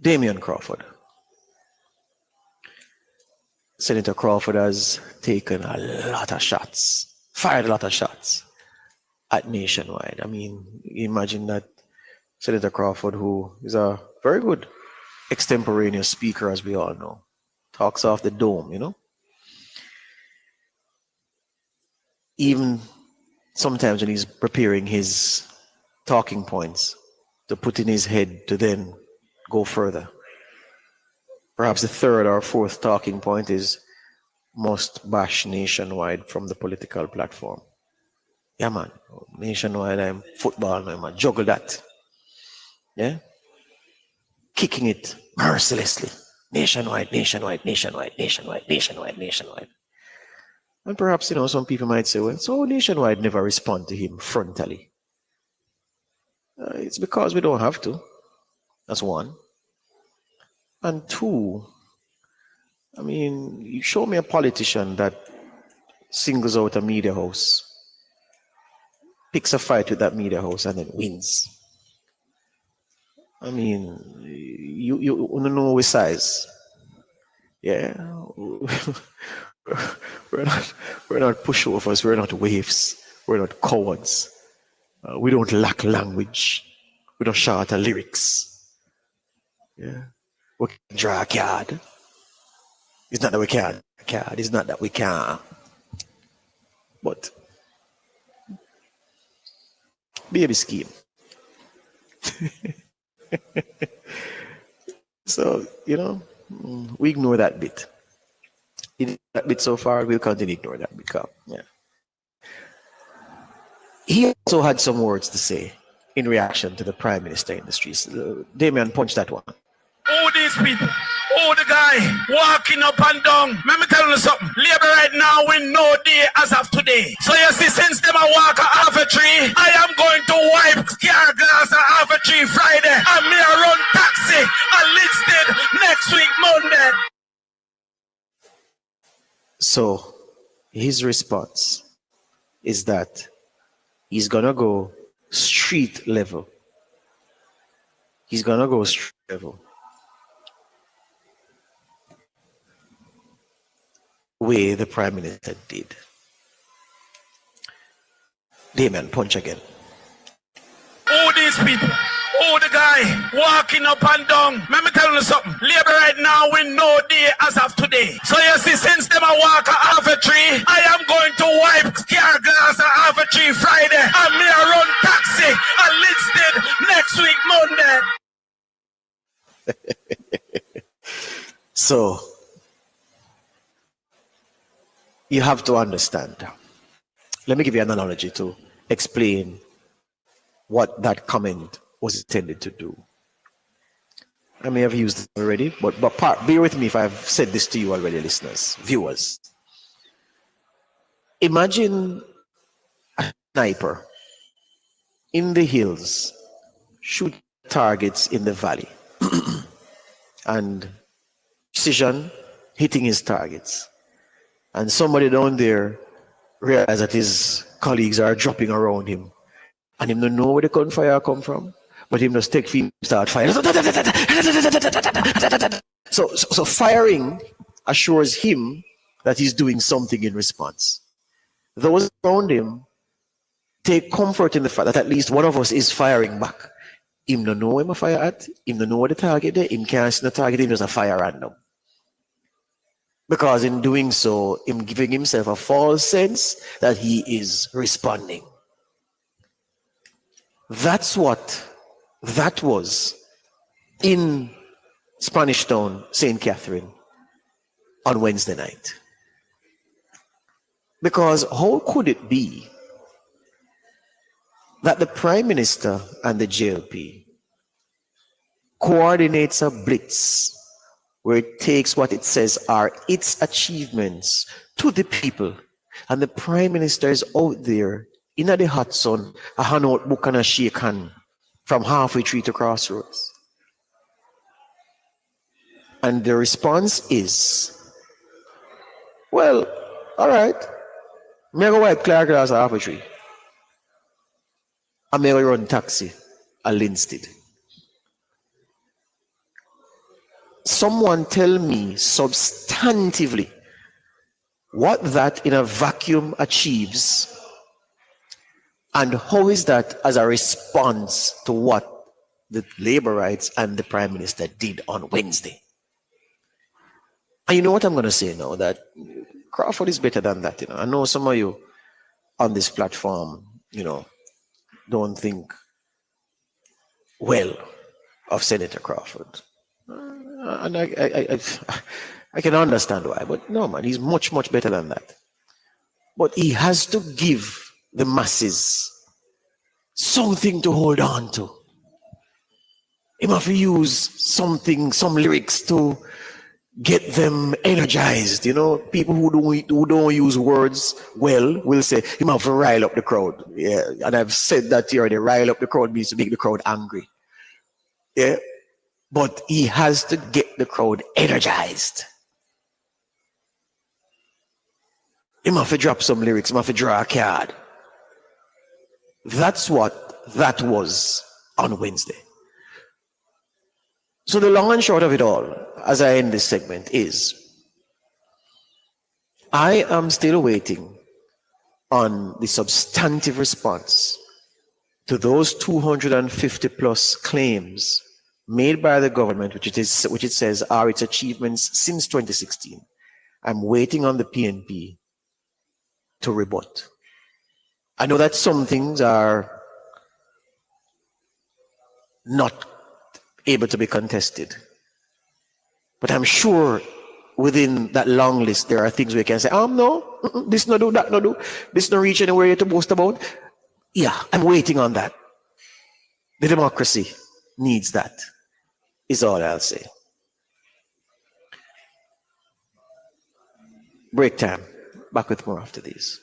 Damion Crawford. Senator Crawford has taken a lot of shots, fired a lot of shots at Nationwide. I mean, imagine that Senator Crawford, who is a very good extemporaneous speaker, as we all know, talks off the dome, you know. Even sometimes when he's preparing his talking points to put in his head to then go further. Perhaps the third or fourth talking point is must bash Nationwide from the political platform. Yeah, man. Nationwide, I'm football, I'm a juggle that. Yeah? Kicking it mercilessly. Nationwide, Nationwide, Nationwide, Nationwide, Nationwide, Nationwide. And perhaps, you know, some people might say, well, so Nationwide never respond to him frontally. It's because we don't have to. That's one. And two, I mean, you show me a politician that singles out a media house, picks a fight with that media house, and then wins. I mean, you know which size. Yeah. we're not pushovers, we're not waifs, we're not cowards. We don't lack language. We don't shout at lyrics. Yeah. We can draw a card. It's not that we can't. It's not that we can't. But baby scheme. So, you know, we ignore that bit. In that bit so far, we'll continue to ignore that bit. Yeah. He also had some words to say in reaction to the Prime Minister in the streets. Damion punched that one. All these people, all the guy walking up and down. Let me tell you something. Labour right now win no day as of today. So you see, since them a walk a half a tree, I am going to wipe car glass a half a tree Friday. And me a run taxi enlisted next week Monday. So his response is that he's gonna go street level. He's gonna go street level. Way the Prime Minister did. Damion, punch again. All these people, all the guy walking up and down. Let me tell you something. Labour right now win no day as of today. So you see, since them a walk a half a tree, I am going to wipe car glass a half a tree Friday. And me a run taxi enlisted next week Monday. So you have to understand. Let me give you an analogy to explain what that comment was intended to do. I may have used it already, but bear with me if I've said this to you already, listeners, viewers. Imagine a sniper in the hills shoot targets in the valley and precision hitting his targets. And somebody down there realizes that his colleagues are dropping around him. And him don't know where the gunfire come from, but him just take feet, start firing. So firing assures him that he's doing something in response. Those around him take comfort in the fact that at least one of us is firing back. Him don't know where him a fire at, him don't know where the target there, him can't see the target, him just a fire random. Because in doing so, him giving himself a false sense that he is responding. That's what that was in Spanish Town, St. Catherine, on Wednesday night. Because how could it be that the Prime Minister and the JLP coordinates a blitz where it takes what it says are its achievements to the people, and the Prime Minister is out there in the hot sun, a hand out book and a shake hand from halfway through to Crossroads. And the response is, well, all right, I'm going to wipe clear glass halfway through. I'm going to run taxi at Linstead. someone tell me substantively what that in a vacuum achieves, and how is that as a response to what the labor rights and the prime minister did on Wednesday? And you know what I'm going to say now, that Crawford is better than that. I know some of you on this platform, don't think well of Senator Crawford. And I can understand why, but no, man, he's much, much better than that. But he has to give the masses something to hold on to. He must use something, some lyrics to get them energized. People who don't use words well will say, you must rile up the crowd. Yeah, and I've said that here, the rile up the crowd means to make the crowd angry. Yeah, but he has to get the crowd energized. He must drop some lyrics, he must draw a card. That's what that was on Wednesday. So the long and short of it all, as I end this segment, is I am still waiting on the substantive response to those 250 plus claims made by the government, which it says are its achievements since 2016. I'm waiting on the PNP to rebut. I know that some things are not able to be contested, but I'm sure within that long list there are things we can say, no, this no do, that no do, this no reach anywhere you're to boast about. Yeah, I'm waiting on that. The democracy needs that, is all I'll say. Break time. Back with more after these.